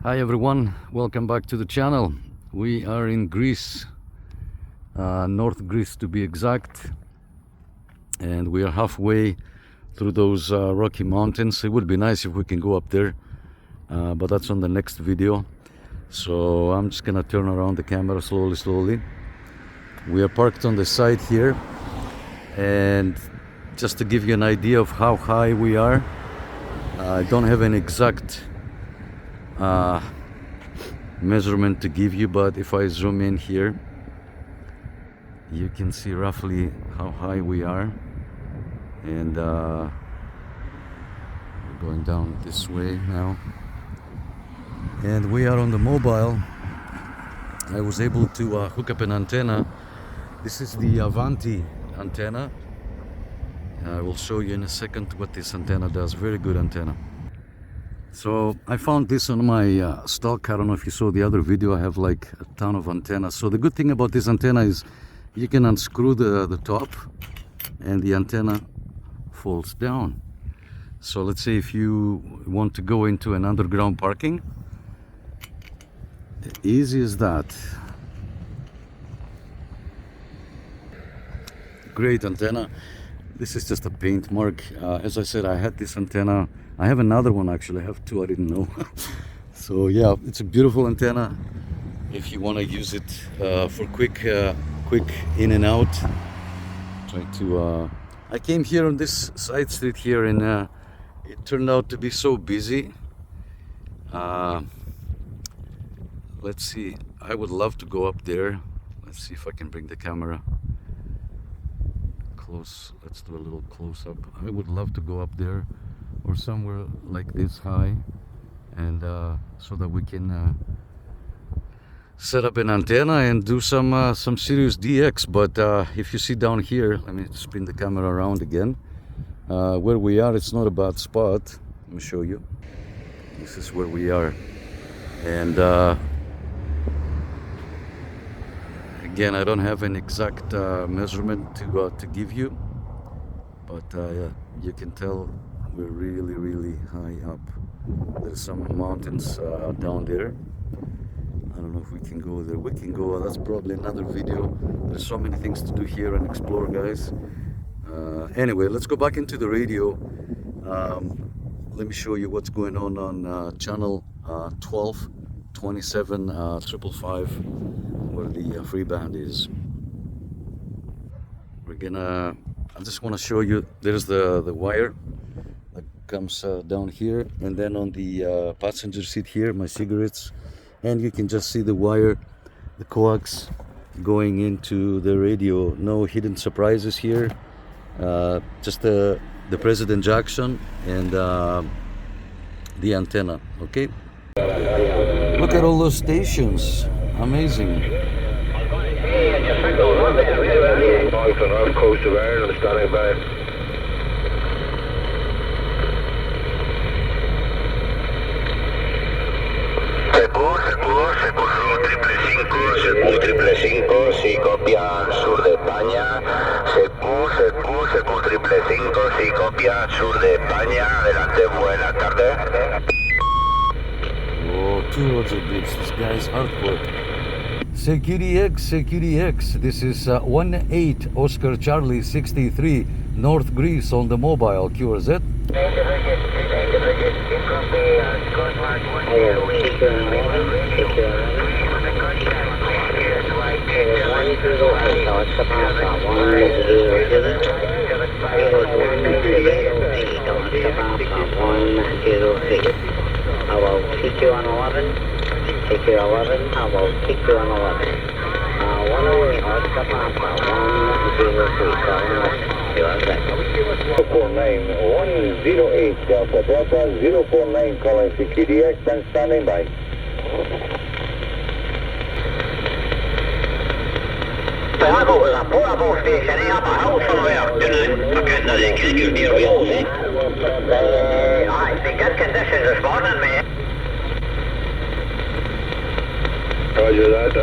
Hi everyone, welcome back to the channel. We are in Greece, North Greece to be exact, and we are halfway through those rocky mountains. It would be nice if we can go up there, but that's on the next video. So I'm just gonna turn around the camera slowly. We are parked on the side here, and just to give you an idea of how high we are, I don't have an exact measurement to give you, but if I zoom in here, you can see roughly how high we are. And we're going down this way now, and we are on the mobile. I was able to hook up an antenna. This is the Avanti antenna. I will show you in a second what this antenna does. Very good antenna. So I found this on my stock. I don't know if you saw the other video. I have like a ton of antennas. So the good thing about this antenna is you can unscrew the top and the antenna falls down. So let's say if you want to go into an underground parking, easy as that. Great antenna. This is just a paint mark. As I said, I had this antenna. I have another one actually. I have two. I didn't know. So yeah, it's a beautiful antenna. If you want to use it for quick in and out. I came here on this side street here, and it turned out to be so busy. Let's see. I would love to go up there. Let's see if I can bring the camera close. Let's do a little close up. I would love to go up there or somewhere like this high, and so that we can set up an antenna and do some serious DX. But if you see down here, let me spin the camera around again. Where we are, it's not a bad spot. Let me show you. This is where we are, and again, I don't have an exact measurement to give you, but you can tell we're really high up. There's some mountains down there. I don't know if we can go there. We can go. That's probably another video. There's so many things to do here and explore, guys. Anyway, let's go back into the radio. Let me show you what's going on channel 12, 27, 555, where the free band is. We're gonna. I just want to show you. There's the wire that comes down here, and then on the passenger seat here, my cigarettes, and you can just see the wire, the coax going into the radio. No hidden surprises here. Just the President Jackson and the antenna. Okay. Look at all those stations. Amazing. Coast of Ireland standing by. Secu 555, si copia al sur de España. Secu 555, si copia al sur de España. Adelante, buenas tardes. Oh, two roads of bits. This guy's hardcore. Security X. This is 18 Oscar Charlie 63 North Greece on the mobile. QRZ. About TQ on 11, TQ 11, about TQ on 11. 108, Oscar Papa, 103, calling 108, Delta Delta, 049, calling CQDX and standing by. La pura postationería para un solo agenda de que you deal with. I think good conditions this morning, man. Roger that.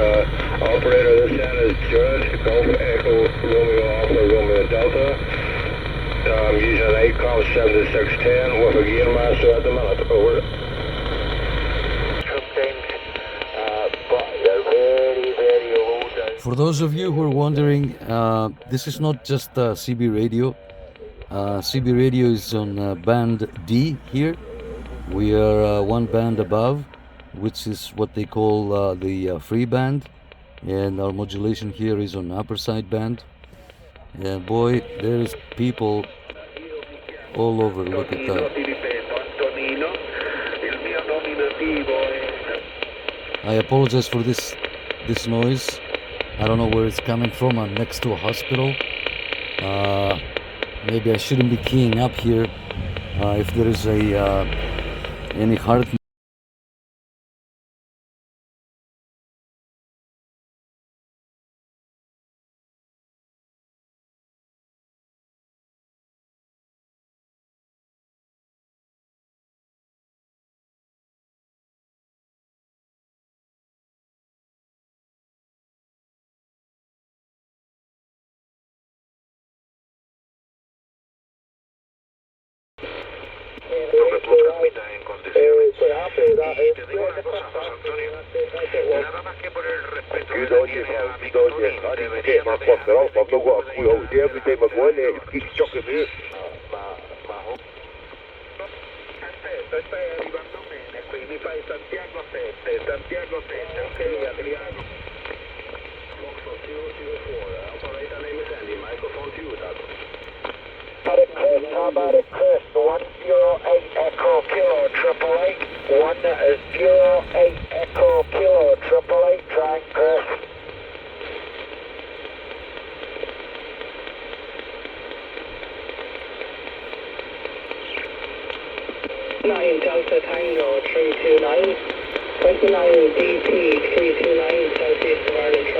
Operator, this end is Judd, Golf Echo Romeo Alpha Romeo Delta. I'm using an 8Com 7610 with a gear master at the minute. Over. For those of you who are wondering, this is not just CB Radio. CB Radio is on band D here. We are one band above, which is what they call the free band, and our modulation here is on upper side band. And boy, there's people all over. Look at that. I apologize for this noise. I don't know where it's coming from. I'm next to a hospital. Maybe I shouldn't be keying up here. If there is any heart. En condiciones. Y te digo una cosa, José Antonio, nada más que por el respeto que le tiene a mi Tony, debería de Aspetta, stai arrivando bene, qui mi fai Santiago 7, ok Adriano. Foxtrot 004, operator name is Andy, microphone to you, Doug. How about it, Chris? 108 Echo Kilo 888. 108 Echo Kilo 888. Trying, Chris. 9 Delta Tango 329. 29 DP 329 Southeast of Ireland.